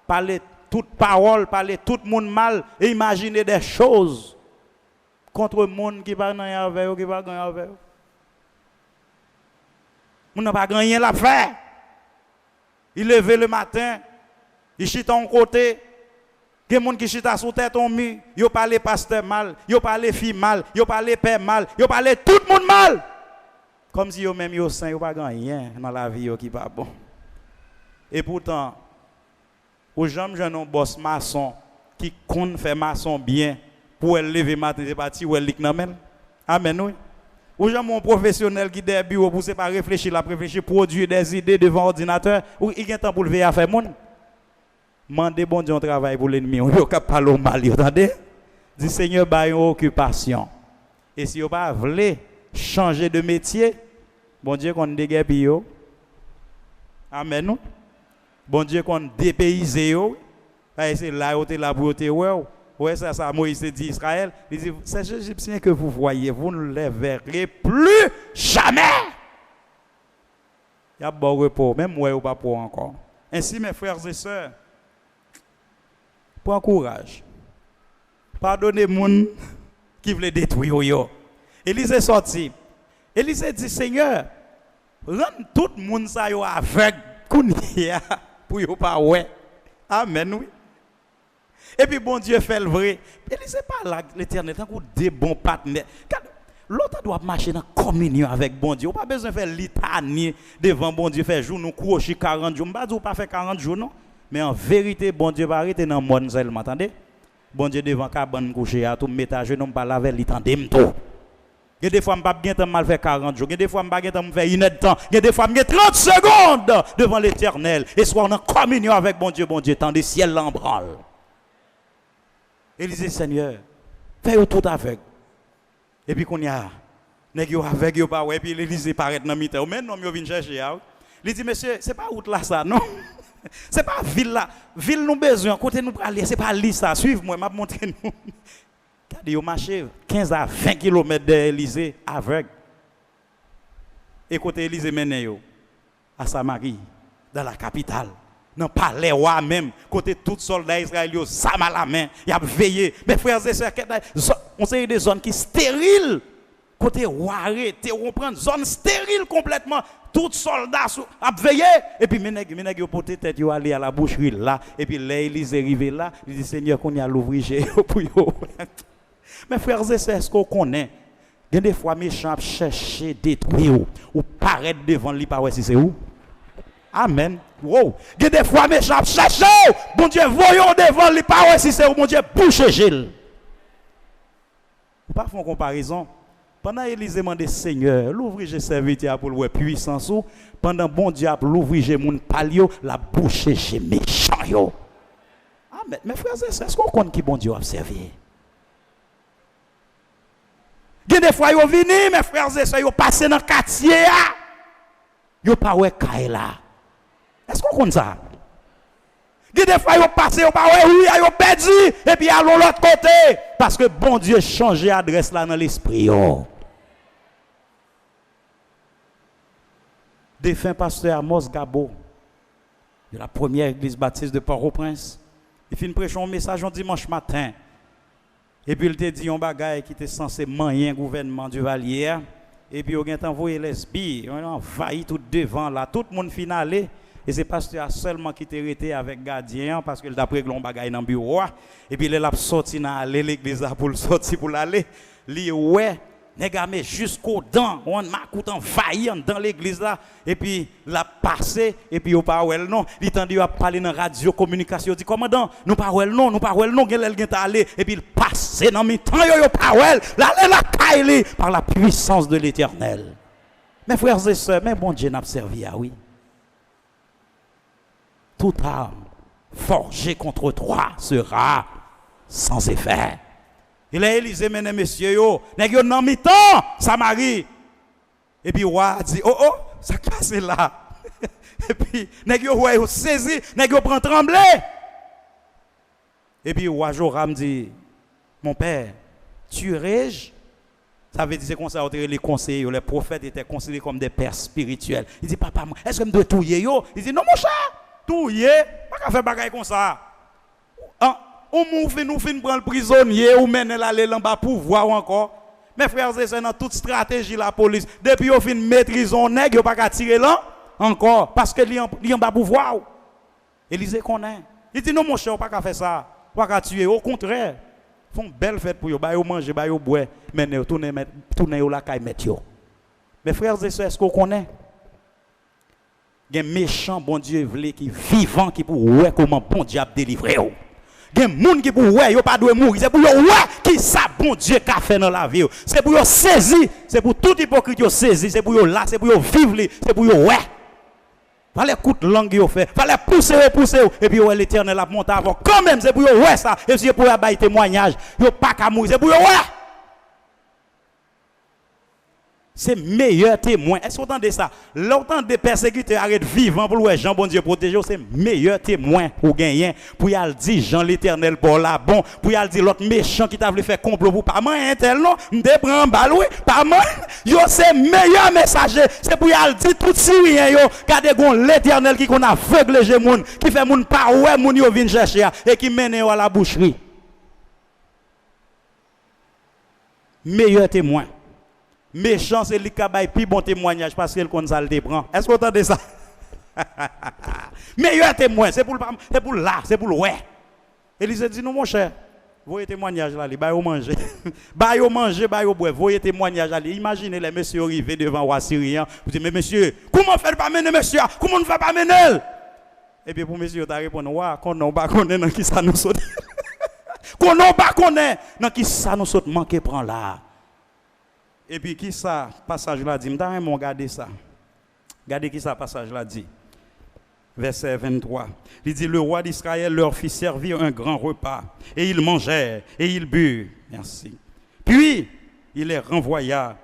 parler toute parole, parler tout le monde mal, et imaginer des choses. Contre le monde qui va gagner avec eux, qui va gagner avec eux. On n'a pas gagné l'affaire. Il levé le matin, il chita en côté. Il y a des gens qui chita sous tête en mur. Ils parlent pasteur mal, ils parlent fille mal, ils parlent père mal, ils parlent tout le monde mal. Comme si eux-mêmes ils saint, ils pas gagné dans la vie qui pas bon. Et pourtant, aux gens j'ai un boss maçon qui compte faire maçon bien. Pour elle lever matin, c'est parti, ou elle lik nan men. Amen, oui. Ou j'ai mon professionnel qui est bureau pour ne pas réfléchir, la réfléchir, produire des idées devant l'ordinateur, ou il y a un temps pour lever à faire moun. Mandez bon Dieu un travail pour l'ennemi, on ne peut pas parler mal, vous entendez? Dis Seigneur, bah une occupation. Et si vous pas voulez changer de métier, bon Dieu qu'on déguerre yo. Amen, nous. Bon Dieu qu'on dépayse yo. C'est là où là pour te ouais. Ouais, ça, Moïse dit Israël, il dit, ces Égyptiens que vous voyez, vous ne les verrez plus jamais. Il y a bon repos, même moi ou pas pour encore. Ainsi, mes frères et sœurs, prends courage. Pardonnez les gens qui veulent détruire yo. Élisée est sorti. Élisée dit, Seigneur, rends tout le monde ça yo aveugle pour yo pas ouais. Amen, oui. Et puis bon Dieu fait le vrai. Élisée pas là l'Éternel tant que des bons partenaires. L'autre doit marcher dans communion avec bon Dieu. On pas besoin de faire litanie devant bon Dieu faire jour nous coucher 40 jours. On pas faire 40 jours non. Mais en vérité, bon Dieu va arrêter dans le monde seulement, attendez? Bon Dieu devant cabane coucher à tout mettre à genoux pas laver li tandem tout. Il des fois je pas bien temps mal faire 40 jours, il des fois je pas bien temps faire une heure de temps, il des fois je 30 secondes devant l'Éternel et soit en communion avec bon Dieu, tant des ciels l'embranle. Et il dit Seigneur, fais tout avec. Et puis qu'on y a nèg yo avec yo pas ouais puis l'Élysée paraît dans mi-temps, mais non yo vinn chercher. Il dit monsieur, c'est pas route là ça non. C'est pas ville là, ville nous besoin côté nous aller, c'est pas li ça, suivez-moi, m'a montrer nous. Regardez, yo marché 15 à 20 km de l'Élysée aveugle. Et côté Élysée mène yo à Samarie, dans la capitale, dans le palais roi même, côté tout soldat israélien, ça à la main, y a veillé. Mes frères et sœurs, on sait des zones qui stériles. Côté roi arrêté, on prend zone stérile complètement. Tout soldat a veillé. Et puis, mes porté tête, yo aller à la boucherie là. Et puis, l'Élysée arrivé là. Il dit, Seigneur, qu'on y a l'ouvrier pour yo. Mes frères et sœurs, est-ce qu'on connaît? Il y a des fois, méchants chercher détruire ou paraître devant lui, pas si c'est où? Amen. Wow. Il y a des fois, méchants chercher. Bon Dieu, voyons devant lui, pas si c'est où? Bon Dieu, boucher Gilles. Pas faire une comparaison. Pendant Élisée m'a dit Seigneur, l'ouvrier serviteur pour le puissance ou pendant bon diable l'ouvrier moun palio la bouche chez méchant yo. Ah mais mes frères et sœurs, est-ce qu'on connaît qui bon Dieu a servi? Des fois yo vini mes frères et sœurs yo passé dans quartier yo pas ouais caille là. Est-ce qu'on connaît ça? Des fois yo passé yo pas ouais oui yo perdu et puis allons l'autre côté parce que bon Dieu changer adresse là dans l'esprit yo. Défunt pasteur Amos Gabo de la première église baptiste de Port-au-Prince, il fit une prêcher un message un dimanche matin. Et puis il te dit un bagage qui était censé manier gouvernement du Valier et puis il a envoyé les billes, on a envahi tout devant là, tout le monde finalé. Et c'est pasteur seulement qui était resté avec gardien parce que d'après que l'on bagaille dans le bureau et puis il a sorti dans l'église pour sortir pour l'aller li ouais négamé jusqu'aux dents on m'a coûté envahi dans l'église là et puis l'a passé et puis au pas well non il tendu à parler dans radio communication dit commandant nous pas well non gel gen ta aller et puis il passe dans mi temps yo pas well la caille par la puissance de l'Éternel. Mes frères et sœurs, mais bon Dieu n'a servi à oui. Toute arme forgée contre toi sera sans effet. Il a Élisée, mesdames et messieurs, yo, nèg yo nan mi-temps, Samarie. Et puis, roi dit, oh, ça passe là. Et puis, nèg yo ouais, saisi, nèg yo prend trembler. Et puis, roi Joram dit, mon père, tuerai-je? Ça veut dire c'est comme ça, les conseillers, les prophètes étaient considérés comme des pères spirituels. Il dit, papa, est-ce que je dois tuer yo? Il dit, non, mon cher. Tout y est, pas faire bagaille comme ça. On nous fin prendre prisonnier ou mener l'aller en bas pour voir encore. Mes frères et sœurs dans toute stratégie la police depuis on fin maîtriser on nèg yo pas ka tirer là encore parce que li en bas pour voir. Élisée connaît. Il dit non mon cher, pas ka faire ça. Pas ka tuer au contraire. Font belle fête pour yo, ba yo manger, ba yo boire, mais tourner yo la kay mettre yo. Mes frères et sœurs, est-ce qu'on connaît? Il y a un méchant bon Dieu qui vivant qui pour ouais comment bon Dieu a délivré. Il y a un monde qui pour ouais yo pas doit mourir, c'est pour yo ouais qui ça bon Dieu qu'a fait dans la vie. C'est pour yo saisir, c'est pour tout hypocrite yo saisir, c'est pour yo là, c'est pour yo vivre, c'est pour yo ouais. Fallait coûte langue yo fait, fallait pousser et puis l'Éternel a monté avant. Quand même c'est pour yo ouais ça, et c'est pour yo bailler témoignage, yo pas qu'à mourir, c'est pour yo ouais. C'est meilleur témoin. Est-ce que vous entendez ça? L'autant des persécuteurs arrêtent vivant pour le Jean, bon Dieu protéger, c'est meilleur témoin pour gagner. Pour y aller dire Jean l'Éternel pour la bon. Pour y aller dire l'autre méchant qui t'a voulu faire complot pour pas moi tel non, m'de prend balle oui, pas moi. Yo c'est meilleur messager. C'est pour y aller dire tout Syrien yo, garder gon l'Éternel qui qu'on aveugle les moun, qui fait moun pas ouais moun yo vinn chercher et qui mène yo à la boucherie. Meilleur témoin. Méchant, c'est lui qui a plus bon témoignage parce qu'il connaît ça le prend. Est-ce que vous entendez ça? Meilleur témoin, c'est pour là, c'est pour le ouais. Élisée dit, non mon cher, voyez témoignage là, bah yo manger. Bah yo manger, bah yo boire, voyez témoignage là. Imaginez les messieurs arrivés devant roi syrien. Vous dites, mais monsieur, comment faire pas mener monsieur? Comment ne fait pas mener? Et puis pour monsieur, tu as répondu, ouais, qu'on n'a pas connaît dans qui ça nous saute. Qu'on n'a pas connaît dans qui ça nous saute manquer prend là. Et puis qui ça passage là dit, m'ta mon regarder ça. Regardez qui ça passage là dit. Verset 23. Il dit le roi d'Israël leur fit servir un grand repas et ils mangèrent et ils burent. Merci. Puis il les renvoya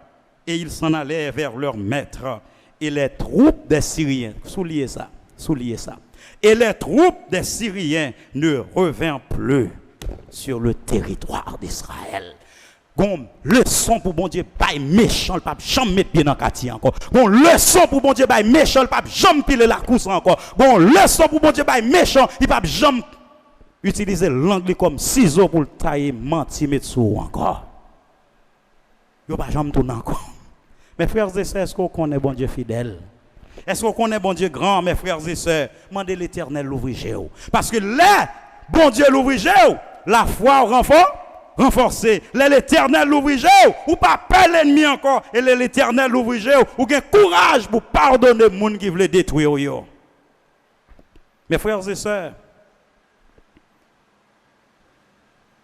et ils s'en allèrent vers leur maître et les troupes des Syriens. Soulignez ça. Soulignez ça. Et les troupes des Syriens ne revinrent plus sur le territoire d'Israël. Gon leçon pour bon Dieu pas méchant le pape jamais mettre pied dans quartier encore. Gon leçon pour bon Dieu pas méchant le pape jamais piler la course encore. Gon leçon pour bon Dieu pas méchant, il pape jamais utiliser l'anglais comme ciseau pour tailler menti mettre sous encore. Yo pas jamais tourner encore. Mes frères et sœurs, est-ce qu'on connaît bon Dieu fidèle? Est-ce qu'on connaît bon Dieu grand, mes frères et sœurs? Mandez l'Éternel l'ouvrir. Parce que là, bon Dieu l'ouvrir, la foi renforcée. L'Éternel l'ouvrir, ou pas peur l'ennemi encore. Et l'Éternel l'ouvrir, ou gain courage pour pardonner les gens qui veulent détruire. Yo. Mes frères et sœurs,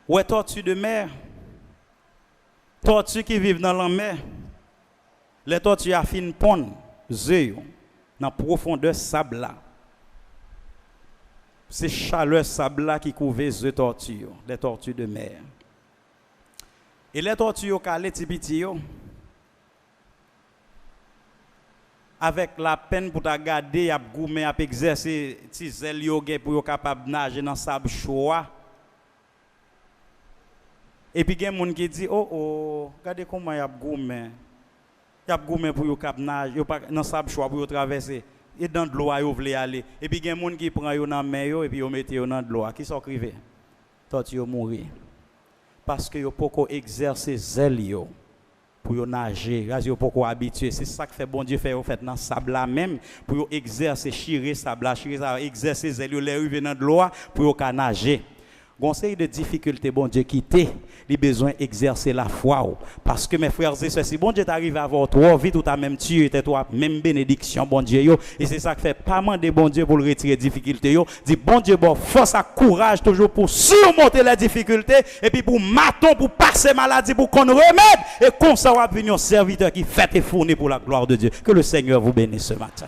où est tortue de mer? Tortue qui vivent dans la mer. Les tortues à fin pondre, dans la profondeur sable là. C'est chaleur sable là qui couvre les tortues de mer. Et les tortues qui calent petit avec la peine pour ta garder, à goumer, à exercer tes ailes pour être capable de nager dans le sable chaud. Et puis il y a des gens qui disent oh, regardez comment il y a goumer. Il y a goumé pour cap nage, yo pas dans sable choix pour traverser et dans de l'eau yo vle aller et puis il y a des gens qui prend yo dans mer yo et puis yo mette yo dans de l'eau qui sont crivé tortue yo mourir parce que yo poko exercer zèle yo pour yo nager, yo poko habitué, c'est ça que fait bon Dieu fait yo fait dans sable là même pour yo exercer chirer sable là, chirer ça exercer zèle yo les river dans de l'eau pour yo ka nager. Conseil de difficulté, bon Dieu, quitter, il a besoin d'exercer la foi. Parce que mes frères et sœurs, si bon Dieu t'arrive à avoir toi, vite ou t'as même tué, t'es toi, même bénédiction, bon Dieu, yo. Et c'est ça que fait pas mal de bon Dieu pour le retirer difficulté, yo. Dit bon Dieu, bon, force à courage toujours pour surmonter les difficultés, et puis pour maton, pour passer maladie, pour qu'on remède, et comme ça va venir un serviteur qui fait et fournir pour la gloire de Dieu. Que le Seigneur vous bénisse ce matin.